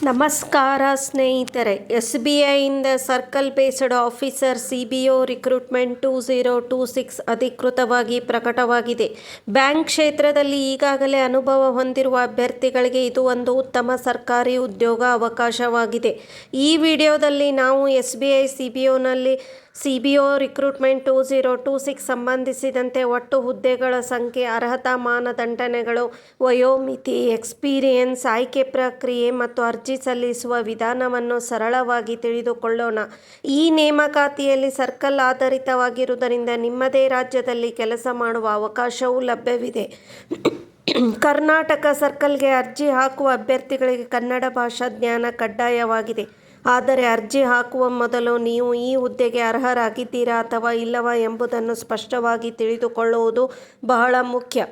ನಮಸ್ಕಾರ ಸ್ನೇಹಿತರೆ, SBIಯಿಂದ circle based officer CBO recruitment 2026 ಅಧಿಕೃತವಾಗಿ ಪ್ರಕಟವಾಗಿದೆ. ಬ್ಯಾಂಕ್ ಕ್ಷೇತ್ರದಲ್ಲಿ ಈಗಾಗಲೇ ಅನುಭವ ಹೊಂದಿರುವ ಅಭ್ಯರ್ಥಿಗಳಿಗೆ ಇದು ಒಂದು ಉತ್ತಮ ಸರ್ಕಾರಿ ಉದ್ಯೋಗ ಅವಕಾಶವಾಗಿದೆ. ಈ ವಿಡಿಯೋದಲ್ಲಿ ನಾವು SBI CBOನಲ್ಲಿ CBO ರಿಕ್ರೂಟ್ಮೆಂಟ್ 2026 ಸಂಬಂಧಿಸಿದಂತೆ ಒಟ್ಟು ಹುದ್ದೆಗಳ ಸಂಖ್ಯೆ, ಅರ್ಹತಾ ಮಾನದಂಡಗಳು, ವಯೋಮಿತಿ, ಎಕ್ಸ್ಪೀರಿಯನ್ಸ್, ಆಯ್ಕೆ ಪ್ರಕ್ರಿಯೆ ಮತ್ತು ಅರ್ಜಿ ಸಲ್ಲಿಸುವ ವಿಧಾನವನ್ನು ಸರಳವಾಗಿ ತಿಳಿದುಕೊಳ್ಳೋಣ. ಈ ನೇಮಕಾತಿಯಲ್ಲಿ ಸರ್ಕಲ್ ಆಧಾರಿತವಾಗಿರುವುದರಿಂದ ನಿಮ್ಮದೇ ರಾಜ್ಯದಲ್ಲಿ ಕೆಲಸ ಮಾಡುವ ಅವಕಾಶವೂ ಲಭ್ಯವಿದೆ. ಕರ್ನಾಟಕ ಸರ್ಕಲ್ಗೆ ಅರ್ಜಿ ಹಾಕುವ ಅಭ್ಯರ್ಥಿಗಳಿಗೆ ಕನ್ನಡ ಭಾಷಾ ಜ್ಞಾನ ಕಡ್ಡಾಯವಾಗಿದೆ. ಆದರೆ ಅರ್ಜಿ ಹಾಕುವ ಮೊದಲು ನೀವು ಈ ಹುದ್ದೆಗೆ ಅರ್ಹರಾಗಿದ್ದೀರಾ ಅಥವಾ ಇಲ್ಲವಾ ಎಂಬುದನ್ನು ಸ್ಪಷ್ಟವಾಗಿ ತಿಳಿದುಕೊಳ್ಳುವುದು ಬಹಳ ಮುಖ್ಯ.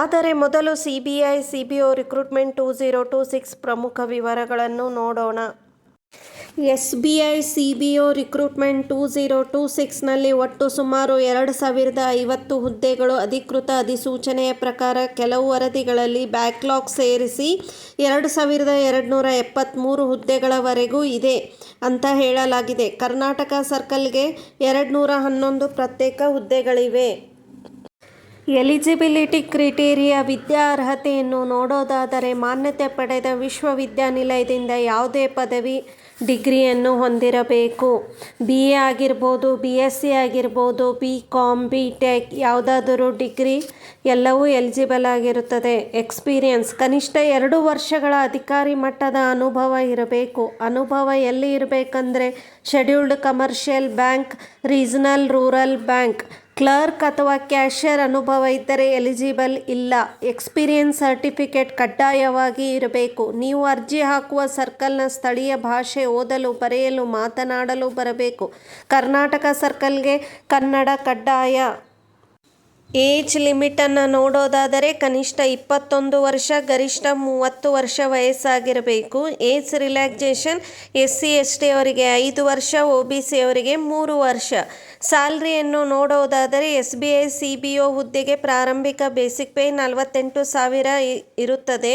ಆದರೆ ಮೊದಲು CBO ರಿಕ್ರೂಟ್ಮೆಂಟ್ 2026 ಪ್ರಮುಖ ವಿವರಗಳನ್ನು ನೋಡೋಣ. SBI CBO ರಿಕ್ರೂಟ್ಮೆಂಟ್ 2026ನಲ್ಲಿ ಒಟ್ಟು ಸುಮಾರು 2050 ಹುದ್ದೆಗಳು ಅಧಿಕೃತ ಅಧಿಸೂಚನೆಯ ಪ್ರಕಾರ ಕೆಲವು ವರದಿಗಳಲ್ಲಿ ಬ್ಯಾಕ್ಲಾಗ್ ಸೇರಿಸಿ 2273 ಹುದ್ದೆಗಳವರೆಗೂ ಇದೆ ಅಂತ ಹೇಳಲಾಗಿದೆ. ಕರ್ನಾಟಕ ಸರ್ಕಲ್ಗೆ 211 ಪ್ರತ್ಯೇಕ ಹುದ್ದೆಗಳಿವೆ. ಎಲಿಜಿಬಿಲಿಟಿ ಕ್ರೈಟೀರಿಯಾ ವಿದ್ಯಾರ್ಹತೆಯನ್ನು ನೋಡೋದಾದರೆ ಮಾನ್ಯತೆ ಪಡೆದ ವಿಶ್ವವಿದ್ಯಾನಿಲಯದಿಂದ ಯಾವುದೇ ಪದವಿ ಡಿಗ್ರಿಯನ್ನು ಹೊಂದಿರಬೇಕು. BA ಆಗಿರ್ಬೋದು, BSc ಆಗಿರ್ಬೋದು, BCom, BTech ಯಾವುದಾದರೂ ಡಿಗ್ರಿ ಎಲ್ಲವೂ ಎಲಿಜಿಬಲ್ ಆಗಿರುತ್ತದೆ. ಎಕ್ಸ್ಪೀರಿಯನ್ಸ್ ಕನಿಷ್ಠ 2 ವರ್ಷಗಳ ಅಧಿಕಾರಿ ಮಟ್ಟದ ಅನುಭವ ಇರಬೇಕು. ಅನುಭವ ಎಲ್ಲಿ ಇರಬೇಕಂದ್ರೆ scheduled commercial bank, regional rural bank, clerk ಅಥವಾ ಕ್ಯಾಷಿಯರ್ ಅನುಭವ ಇದ್ದರೆ ಎಲಿಜಿಬಲ್ ಇಲ್ಲ. ಎಕ್ಸ್ಪೀರಿಯನ್ಸ್ ಸರ್ಟಿಫಿಕೇಟ್ ಕಡ್ಡಾಯವಾಗಿ ಇರಬೇಕು. ನೀವು ಅರ್ಜಿ ಹಾಕುವ ಸರ್ಕಲ್ನ ಸ್ಥಳೀಯ ಭಾಷೆ ಓದಲು, ಬರೆಯಲು, ಮಾತನಾಡಲು ಬರಬೇಕು. ಕರ್ನಾಟಕ ಸರ್ಕಲ್ಗೆ ಕನ್ನಡ ಕಡ್ಡಾಯ. ಏಜ್ ಲಿಮಿಟನ್ನು ನೋಡೋದಾದರೆ ಕನಿಷ್ಠ 21 ವರ್ಷ, ಗರಿಷ್ಠ 30 ವರ್ಷ ವಯಸ್ಸಾಗಿರಬೇಕು. ಏಜ್ ರಿಲ್ಯಾಕ್ಸೇಷನ್ SC/ST ಅವರಿಗೆ 5 ವರ್ಷ, OBC ಅವರಿಗೆ 3 ವರ್ಷ. ಸ್ಯಾಲರಿಯನ್ನು ನೋಡೋದಾದರೆ SBI CBO ಹುದ್ದೆಗೆ ಪ್ರಾರಂಭಿಕ ಬೇಸಿಕ್ ಪೇ 48,000 ಇರುತ್ತದೆ.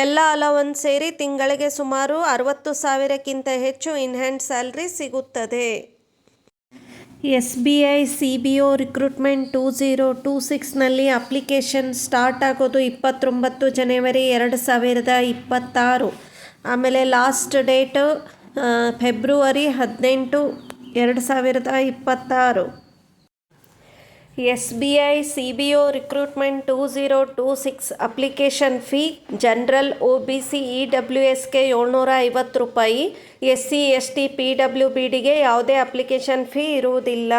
ಎಲ್ಲ ಅಲವನ್ಸ್ ಸೇರಿ ತಿಂಗಳಿಗೆ ಸುಮಾರು 60,000ಕ್ಕಿಂತ ಹೆಚ್ಚು ಇನ್ ಹ್ಯಾಂಡ್ ಸ್ಯಾಲರಿ ಸಿಗುತ್ತದೆ. SBI CBO ರಿಕ್ರೂಟ್ಮೆಂಟ್ 2026ನಲ್ಲಿ ಅಪ್ಲಿಕೇಶನ್ ಸ್ಟಾರ್ಟ್ ಆಗೋದು 29 ಜನವರಿ 2026. ಆಮೇಲೆ ಲಾಸ್ಟ್ ಡೇಟ್ ಫೆಬ್ರವರಿ 18, 2026. SBI CBO recruitment 2026 application fee general, OBC, EWSಗೆ ₹750, SC/ST, PWBDಗೆ ಯಾವುದೇ ಅಪ್ಲಿಕೇಶನ್ ಫೀ ಇರುವುದಿಲ್ಲ.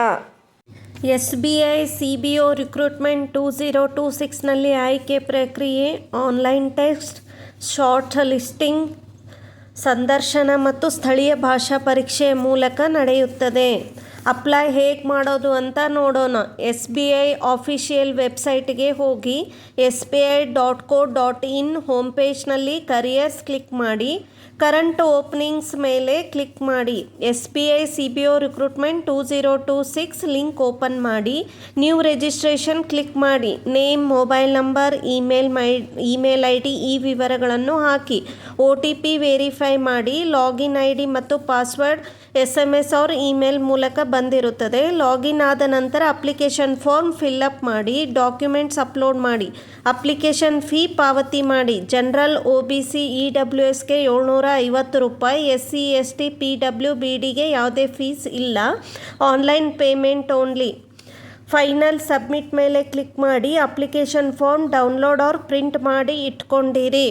SBI CBO ರಿಕ್ರೂಟ್ಮೆಂಟ್ 2026ನಲ್ಲಿ ಆಯ್ಕೆ ಪ್ರಕ್ರಿಯೆ ಆನ್ಲೈನ್ ಟೆಸ್ಟ್, ಶಾರ್ಟ್ ಲಿಸ್ಟಿಂಗ್, ಸಂದರ್ಶನ ಮತ್ತು ಸ್ಥಳೀಯ ಭಾಷಾ ಪರೀಕ್ಷೆಯ ಮೂಲಕ ನಡೆಯುತ್ತದೆ. ಅಪ್ಲೈ ಹೇಗೆ ಮಾಡೋದು ಅಂತ ನೋಡೋಣ. SBI ಆಫಿಷಿಯಲ್ ವೆಬ್ಸೈಟ್ಗೆ ಹೋಗಿ sbi.co.in ಹೋಮ್ ಪೇಜ್ನಲ್ಲಿ ಕರಿಯರ್ಸ್ ಕ್ಲಿಕ್ ಮಾಡಿ, ಕರೆಂಟ್ ಓಪನಿಂಗ್ಸ್ ಮೇಲೆ ಕ್ಲಿಕ್ ಮಾಡಿ. SBI CBO recruitment 2026 link open ಮಾಡಿ, ನ್ಯೂ ರಿಜಿಸ್ಟ್ರೇಷನ್ ಕ್ಲಿಕ್ ಮಾಡಿ. Name, mobile number, email ID ಈ ವಿವರಗಳನ್ನು ಹಾಕಿ. OTP ವೆರಿಫೈ ಮಾಡಿ. ಲಾಗಿನ್ ID ಮತ್ತು ಪಾಸ್ವರ್ಡ್ SMS or ಇಮೇಲ್ ಮೂಲಕ ಬಂದಿರುತ್ತದೆ. ಲಾಗಿನ್ ಆದ ನಂತರ ಅಪ್ಲಿಕೇಶನ್ ಫಾರ್ಮ್ ಫಿಲ್ಅಪ್ ಮಾಡಿ, ಡಾಕ್ಯುಮೆಂಟ್ಸ್ ಅಪ್ಲೋಡ್ ಮಾಡಿ, ಅಪ್ಲಿಕೇಶನ್ ಫೀ ಪಾವತಿ ಮಾಡಿ. ಜನರಲ್, OBC, EWSಗೆ ₹750, SC/ST, PWBDಗೆ ಯಾವುದೇ ಫೀಸ್ ಇಲ್ಲ. Online payment only. Final submit ಮೇಲೆ ಕ್ಲಿಕ್ ಮಾಡಿ. Application form download or print ಮಾಡಿ ಇಟ್ಕೊಂಡಿರಿ.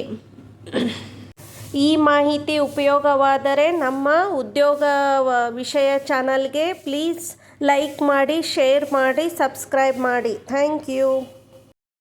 ಈ ಮಾಹಿತಿ ಉಪಯೋಗವಾದರೆ ನಮ್ಮ ಉದ್ಯೋಗ ವಿಷಯ ಚಾನಲ್ಗೆ ಪ್ಲೀಸ್ ಲೈಕ್ ಮಾಡಿ, ಶೇರ್ ಮಾಡಿ, ಸಬ್ಸ್ಕ್ರೈಬ್ ಮಾಡಿ. Thank you.